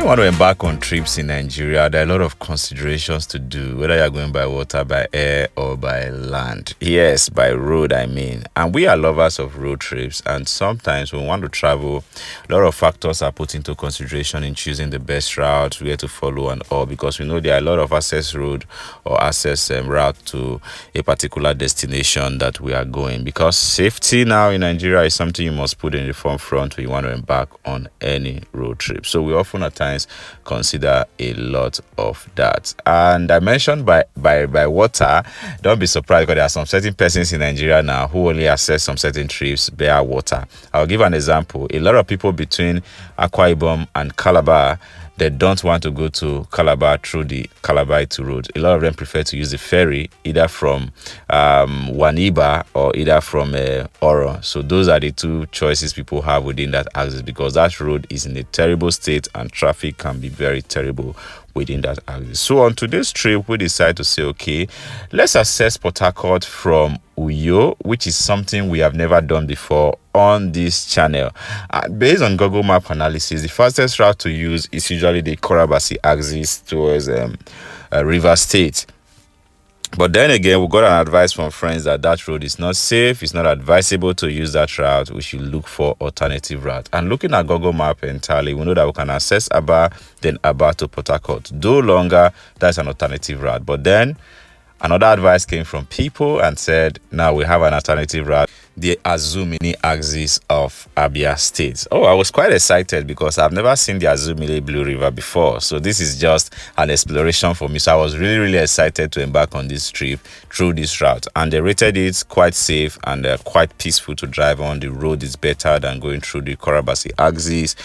you want to embark on trips in Nigeria, there are a lot of considerations to do, whether you're going by water, by air, or by land. Yes, by road, I mean. And we are lovers of road trips, and sometimes when we want to travel, a lot of factors are put into consideration in choosing the best route, where to follow, and all, because we know there are a lot of access road or access route to a particular destination that we are going. Because safety now in Nigeria is something you must put in the forefront when you want to embark on any road trip. So we often at times consider a lot of that. And I mentioned by water, don't be surprised, because there are some certain persons in Nigeria now who only access some certain trips via water. I'll give an example. A lot of people between Akwa Ibom and Calabar, they don't want to go to Calabar through the Calabar-Itu road. A lot of them prefer to use the ferry, either from Waniba or either from Oro. So those are the two choices people have within that axis, because that road is in a terrible state and traffic can be very terrible within that axis. So on today's trip, we decided to say, okay, let's access Port Harcourt from Uyo, which is something we have never done before on this channel. Based on Google Map analysis, the fastest route to use is usually the Korabasi axis towards River State. But then again, we got an advice from friends that that road is not safe. It's not advisable to use that route. We should look for alternative route. And looking at Google Map entirely, we know that we can access Aba, then Aba to Port Harcourt. Though longer, that's an alternative route. But then another advice came from people and said, now we have an alternative route, the Azumini axis of Abia State. Oh, I was quite excited because I've never seen the Azumini Blue River before. So this is just an exploration for me. So I was really excited to embark on this trip through this route. And they rated it quite safe and quite peaceful to drive on. The road is better than going through the Korabasi axis.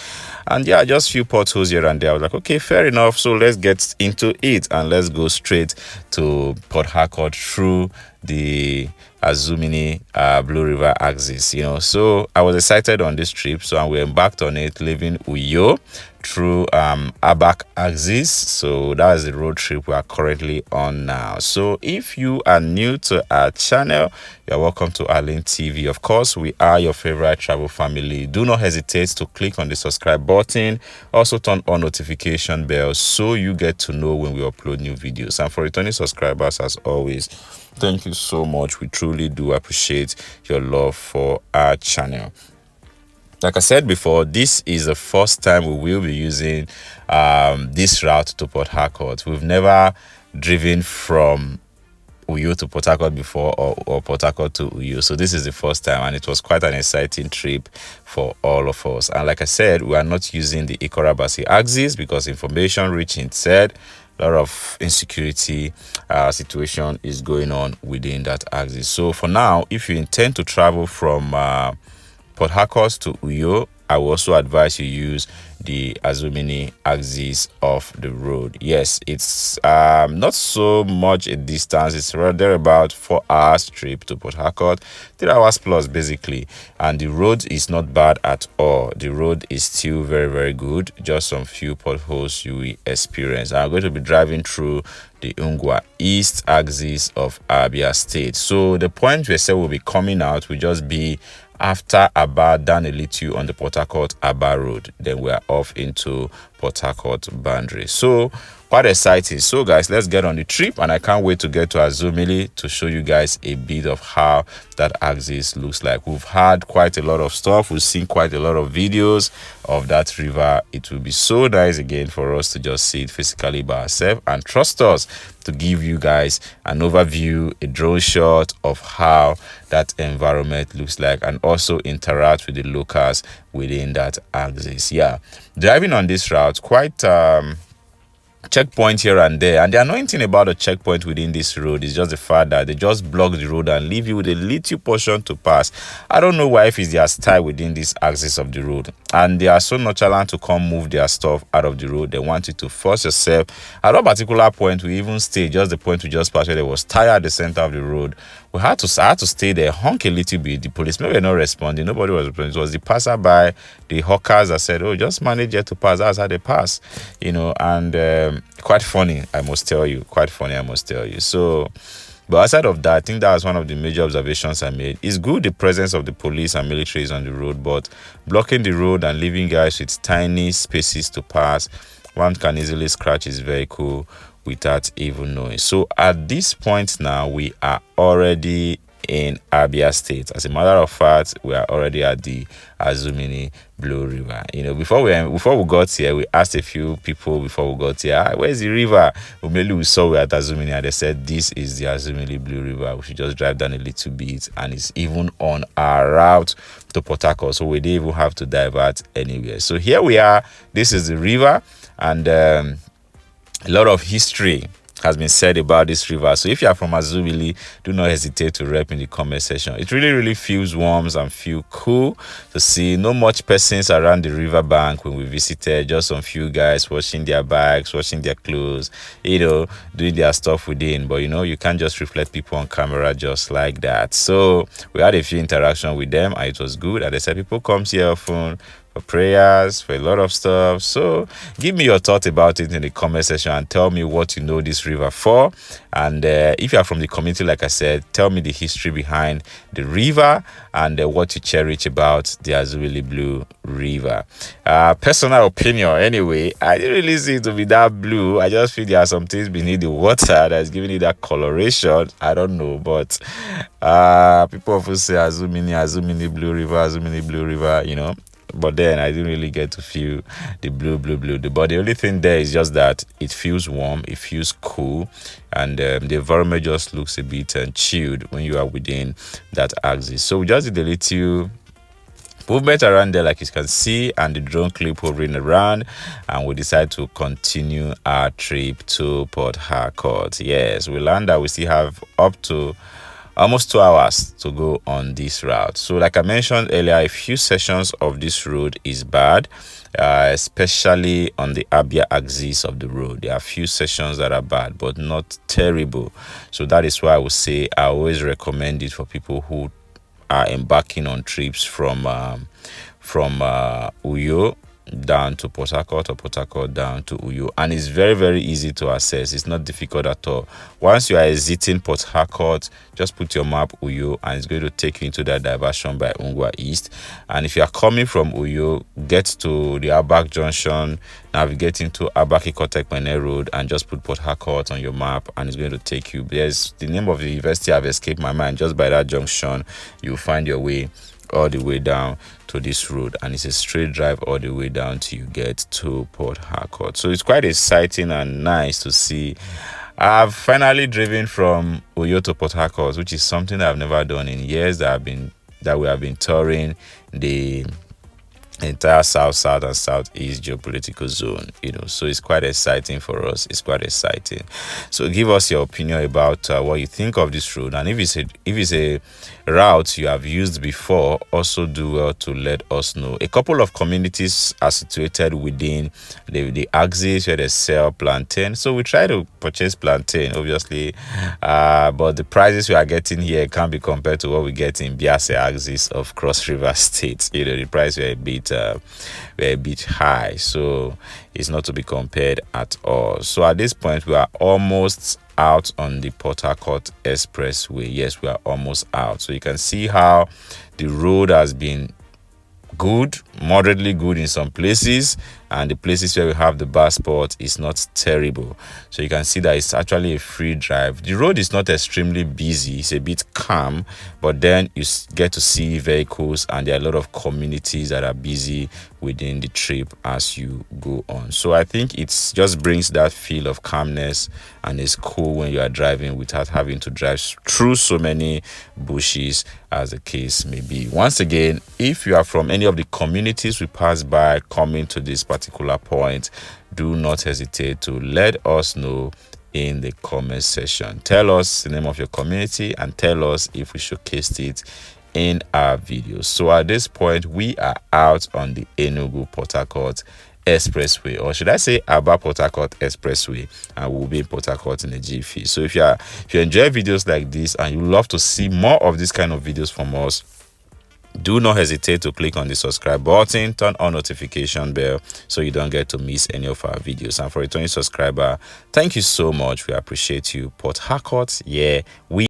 And yeah, just few potholes here and there. I was like, okay, fair enough. So let's get into it and let's go straight to Port Harcourt through the Azumini Blue River axis, you know. So I was excited on this trip, so we embarked on it, leaving Uyo through Abak axis. So that is the road trip we are currently on now. So if you are new to our channel, you're welcome to Arlene TV. Of course, we are your favorite travel family. Do not hesitate to click on the subscribe button. Also turn on notification bell so you get to know when we upload new videos. And for returning subscribers, as always, thank you so much. We truly do appreciate your love for our channel. Like I said before, this is the first time we will be using this route to Port Harcourt. We've never driven from Uyo to Port Harcourt before, or Port Harcourt to Uyo. So this is the first time, and it was quite an exciting trip for all of us. And like I said, we are not using the Ikorabasi axis because information reaching said a lot of insecurity situation is going on within that axis. So for now, if you intend to travel from Port Harcourt to Uyo, I will also advise you use the Azumini axis of the road. Yes, it's not so much a distance. It's rather about 4 hours trip to Port Harcourt, 3 hours plus basically. And the road is not bad at all. The road is still very good. Just some few potholes you will experience. I'm going to be driving through the Ungwa East axis of Abia State. So the point we said will be coming out will just be after Aba, down a little on the Port Harcourt Aba road. Then we're off into Port Harcourt boundary. So quite exciting. So guys, let's get on the trip, and I can't wait to get to Azumini to show you guys a bit of how that axis looks like. We've had quite a lot of stuff. We've seen quite a lot of videos of that river. It will be so nice again for us to just see it physically by ourselves, and trust us to give you guys an overview, a drone shot of how that environment looks like, and also interact with the locals within that axis. Yeah, driving on this route, quite checkpoint here and there, and the annoying thing about the checkpoint within this road is just the fact that they just block the road and leave you with a little portion to pass. I don't know why, if it's their style within this axis of the road, and they are so nonchalant to come move their stuff out of the road. They want you to force yourself. At that particular point, we even stayed, just the point we just passed where there was tire at the center of the road. I had to stay there, honk a little bit. The policemen were not responding. Nobody was responding. It was the passerby, the hawkers that said, oh, just manage it to pass. That's how they pass, you know. And quite funny, I must tell you. Quite funny, I must tell you. So, but aside of that, I think that was one of the major observations I made. It's good the presence of the police and military is on the road, but blocking the road and leaving guys with tiny spaces to pass, one can easily scratch his vehicle without even knowing. So at this point now, we are already in Abia State. As a matter of fact, we are already at the Azumini Blue River. You know, before we got here, we asked a few people before we got here, where's the river? Maybe we saw we at Azumini, and they said this is the Azumini Blue River. We should just drive down a little bit, and it's even on our route to Port Harcourt, so we didn't even have to divert anywhere. So here we are. This is the river, and a lot of history has been said about this river. So if you are from Azumini, do not hesitate to rep in the comment section. It really feels warm and feel cool to see. No much persons around the river bank when we visited, just some few guys washing their bags, washing their clothes, you know, doing their stuff within. But you know, you can't just reflect people on camera just like that. So we had a few interactions with them, and it was good. And they said people come here often for prayers, for a lot of stuff. So give me your thought about it in the comment section and tell me what you know this river for. And if you are from the community, like I said, tell me the history behind the river and what you cherish about the Azumini Blue River. Personal opinion anyway, I didn't really see it to be that blue. I just feel there are some things beneath the water that's giving it that coloration. I don't know, but people often say Azumini Blue River, you know. But then I didn't really get to feel the blue. But the only thing there is just that it feels warm, it feels cool, and the environment just looks a bit chilled when you are within that axis. So we just did a little movement around there, like you can see, and the drone clip hovering around, and we decide to continue our trip to Port Harcourt. Yes, we learned that we still have up to almost 2 hours to go on this route. So like I mentioned earlier, a few sections of this road is bad, especially on the Abia axis of the road. There are a few sections that are bad, but not terrible. So that is why I would say I always recommend it for people who are embarking on trips from Uyo down to Port Harcourt, or Port Harcourt down to Uyo, and it's very easy to access. It's not difficult at all. Once you are exiting Port Harcourt, just put your map Uyo, and it's going to take you into that diversion by Ungwa East. And if you are coming from Uyo, get to the Abak Junction, navigate into Abak Ikotekmene Road, and just put Port Harcourt on your map, and it's going to take you. There's the name of the university have escaped my mind. Just by that junction, you'll find your way all the way down to this road, and it's a straight drive all the way down till you get to Port Harcourt. So it's quite exciting and nice to see. I've finally driven from Uyo to Port Harcourt, which is something I've never done in years that we have been touring the entire south and southeast geopolitical zone, you know. So it's quite exciting for us. It's quite exciting. So give us your opinion about what you think of this road, and if it's a route you have used before, also do well to let us know. A couple of communities are situated within the axis where they sell plantain, so we try to purchase plantain, obviously, but the prices we are getting here can't be compared to what we get in Biase axis of Cross River State. You know, the price were a bit high, so it's not to be compared at all. So at this point, we are almost out on the Port Harcourt expressway. Yes, we are almost out. So you can see how the road has been good, moderately good in some places, and the places where we have the bus spot is not terrible. So you can see that it's actually a free drive. The road is not extremely busy, it's a bit calm, but then you get to see vehicles, and there are a lot of communities that are busy within the trip as you go on. So I think it just brings that feel of calmness, and it's cool when you are driving without having to drive through so many bushes, as the case may be. Once again, if you are from any of the communities we pass by coming to this particular point, do not hesitate to let us know in the comment section. Tell us the name of your community and tell us if we showcased it in our videos. So at this point, we are out on the Enugu Port Harcourt Expressway, or should I say Aba Port Harcourt Expressway, and we'll be in Port Harcourt in a jiffy. So if you enjoy videos like this and you love to see more of this kind of videos from us, do not hesitate to click on the subscribe button, turn on notification bell so you don't get to miss any of our videos. And for returning subscriber, thank you so much. We appreciate you. Port Harcourt, yeah, we